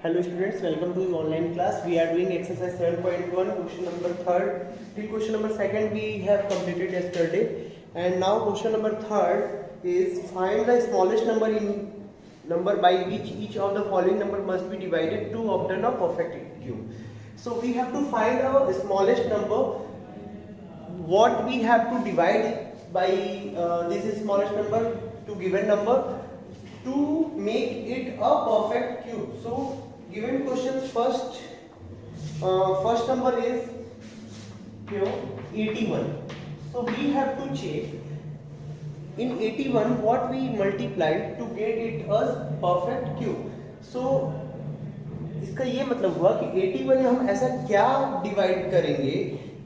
Hello students, welcome to the online class. We are doing exercise 7.1, question number 3rd. Till question number 2nd we have completed yesterday. And now question number 3rd is find the smallest number by which each of the following number must be divided to obtain a perfect cube. So we have to find the smallest number. What we have to divide by this smallest number to given number to make it a perfect cube. So given questions first number is 81. So we have to check in 81 what we multiplied to get it as perfect cube. So इसका ये मतलब हुआ कि 81 में हम ऐसा क्या divide करेंगे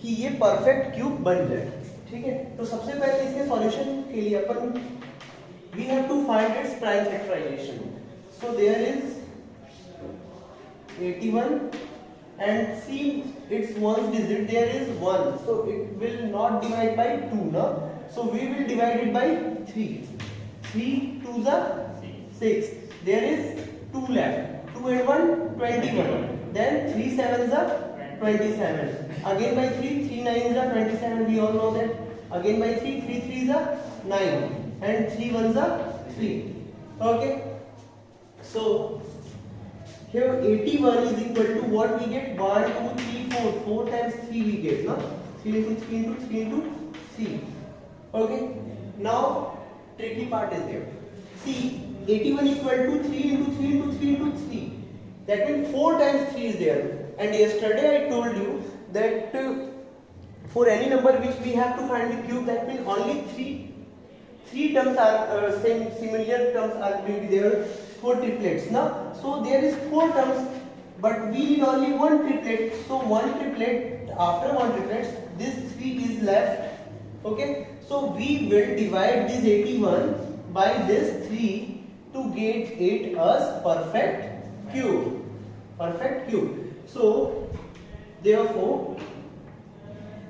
कि ये परफेक्ट क्यूब बन जाए. ठीक है, तो सबसे पहले इसके सॉल्यूशन के लिए अपन we have to find its prime factorization. So there is 81 and see its ones digit there is 1. So it will not divide by 2 na. So we will divide it by 3. 3 2s are 6. There is 2 left. 2 and 1 21. Then 3 7s are 27. Again by 3 3 9s are 27. We all know that. Again by 3 3 3s are 9. And 3 ones are 3. Okay. So here 81 is equal to what we get? 1 2 3 4. 4 times 3 we get, no? 3 into 3 into 3 into 3. Okay. Now tricky part is there. See, 81 equal to 3 into 3 into 3 into 3. That means 4 times 3 is there. And yesterday I told you that for any number which we have to find the cube, that means only three terms are similar terms are will be there for triplets now. So there is 4 terms, but we need only one triplet. So one triplet, after one triplet this 3 is left. Okay, so we will divide this 81 by this 3 to get it as perfect cube. So therefore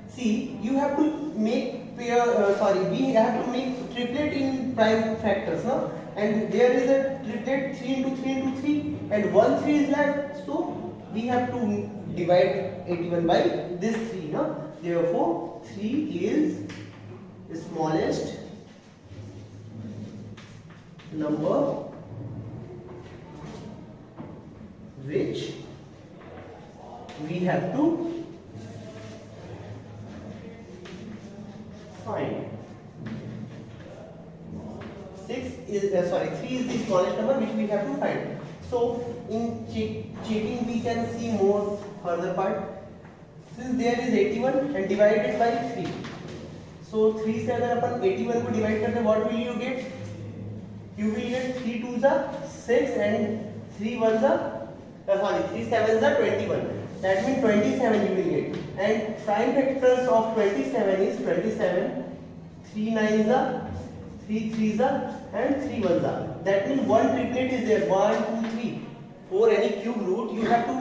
see, you have to make we have to make triplet in prime factors, no? And there is a triplet 3 into 3 into 3 and 1 3 is left, so we have to divide 81 by this 3, no? Therefore 3 is the smallest number which we have to find. 3 is the smallest number which we have to find. So in checking we can see more further part. Since there is 81 and divided by 3. So 3 से अगर अपन 81 को divide करते हैं, what will you get? You will get 3 2s are 6 and 3 1s are 3 7s are 21. That means 27 you will get. And prime factors of 27 is 27. 3 9s are 3 3s are and 3 1s are. That means one triplet is there. 1 2 3. For any cube root, you have to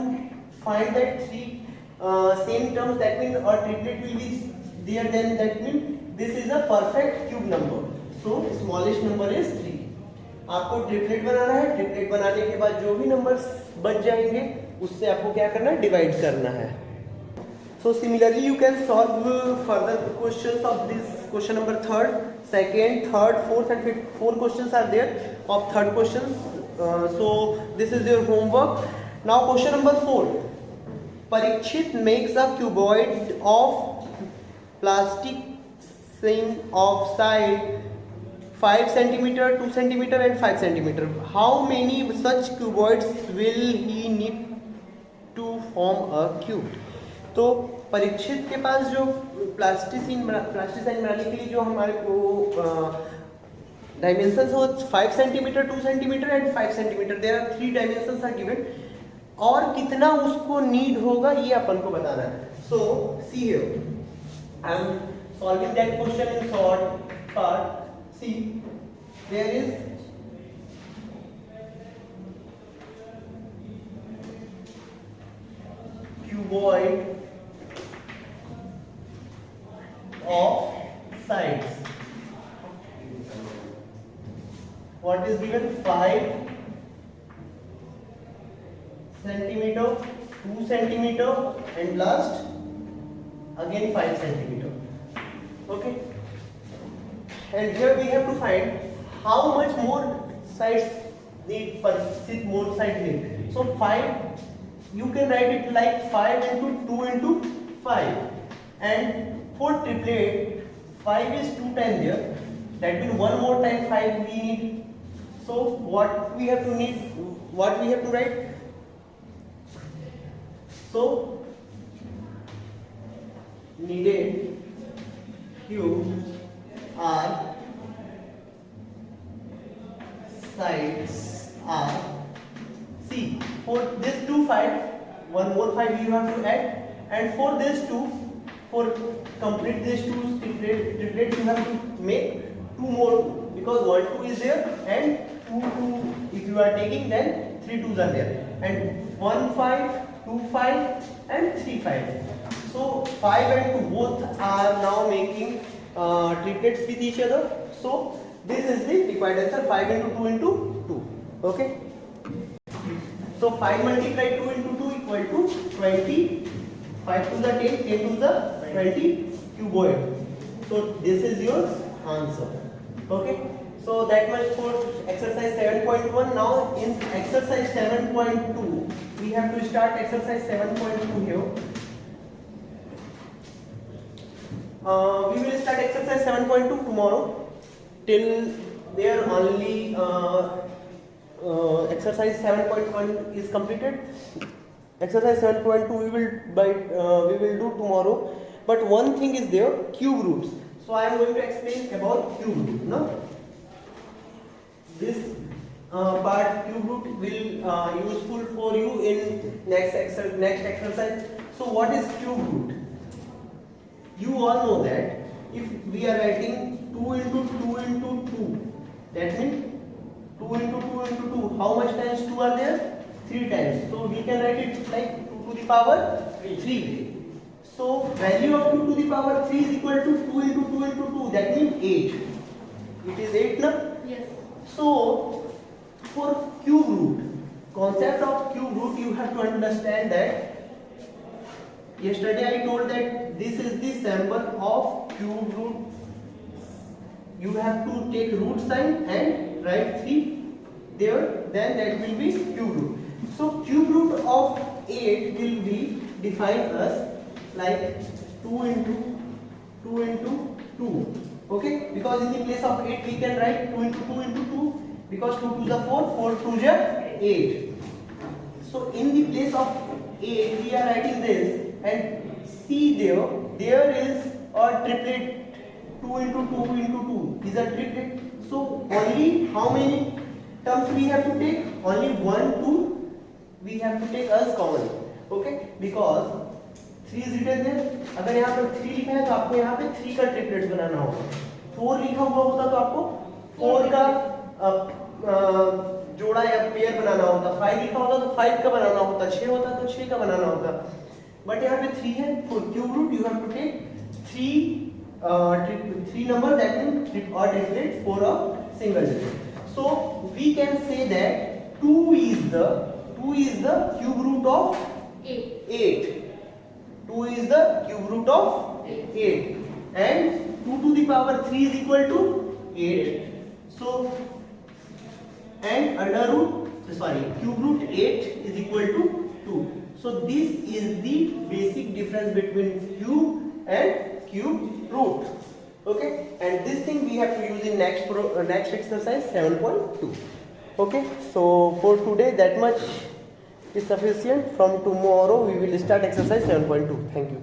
find that 3 same terms. That means a triplet will be there. Then that means this is a perfect cube number. So smallest number is 3. आपको triplet बनाना है. Triplet बनाने के बाद जो भी numbers बच जाएंगे उससे आपको क्या करना है? डिवाइड करना है. So similarly you can solve further questions of this question number 3rd, 2nd, 3rd, 4th and 5th. 4 questions are there of 3rd questions. So this is your homework. Now question number 4. Parikshit makes a cuboid of plastic same of side 5 centimeter, 2 centimeter and 5 centimeter. How many such cuboids will he need to form a cube? तो परीक्षित के पास जो प्लास्टिसाइन बनाने के लिए जो हमारे को dimensions हो 5 centimetre, 2 centimetre and 5 centimetre. There are 3 dimensions are given. और कितना उसको नीड होगा ये अपन को बताना है. So see here I am solving that question in short part. See there is cuboid of sides. What is given? 5 centimeter, 2 centimeter, and last again 5 centimeter. Okay, and here we have to find how much more sides need per more sides need. So 5, you can write it like 5 into 2 into 5, and for triplet 5 is 2 times there, that means one more time 5 we need. So what we have to write? So needed cubes are sides are, see, for this 2 5, one more 5 you have to add, and for this 2, for complete this 2 triplet you have to make 2 more, because 1 2 is there and 2 2 if you are taking, then 3 2s are there, and 1 5 2 5 and 3 5. So 5 and 2 both are now making triplets with each other. So this is the required answer, 5 into 2 into 2. Okay. So 5 multiplied 2 into 2 equal to 20. 5 to the 10, 10 to the 20 cuboid. So this is your answer. Okay. So that much for exercise 7.1. Now in exercise 7.2, we have to start exercise 7.2 here. We will start exercise 7.2 tomorrow. Till there only exercise 7.1 is completed. Exercise 7.2 we will do tomorrow. But one thing is there, cube roots. So I am going to explain about cube root. No? This part cube root will useful for you in next exercise. So what is cube root? You all know that if we are writing 2 into 2 into 2, that means 2 into 2 into 2, how much times 2 are there? 3 times. So we can write it like 2 to the power 3. So value of 2 to the power 3 is equal to 2 into 2 into 2, that means 8. It is 8 now? Yes. So for cube root, concept of cube root, you have to understand that yesterday I told that this is the symbol of cube root. You have to take root sign and write 3 there, then that will be cube root. So cube root of 8 will be defined as like 2 into 2 into 2. Okay, because in the place of 8 we can write 2 into 2 into 2, because 2 to the 4, 4 to the 8. So in the place of 8 we are writing this, and see there is a triplet, 2 into 2 into 2 is a triplet. So only how many terms we have to take? Only 1 2 we have to take as common. Okay, because 3 is written there. अगर यहाँ पर 3 लिखा है तो आपको यहाँ पे 3 का ट्रिपलेट बनाना होगा. 4 लिखा हुआ होता तो आपको 4 का जोड़ा या पेयर बनाना होता. 5 लिखा होता तो 5 का बनाना होता. 6 होता तो 6 का बनाना होता. But यहाँ पे 3 है. For cube root you have to take 3 numbers, that means triplet for a single digit. So we can say that 2 is the cube root of 8. 2 is the cube root of 8, and 2 to the power 3 is equal to 8. So and cube root 8 is equal to 2. So this is the basic difference between cube and cube root. Okay, and this thing we have to use in next exercise 7.2. Okay, so for today that much is sufficient. From tomorrow we will start exercise 7.2. Thank you.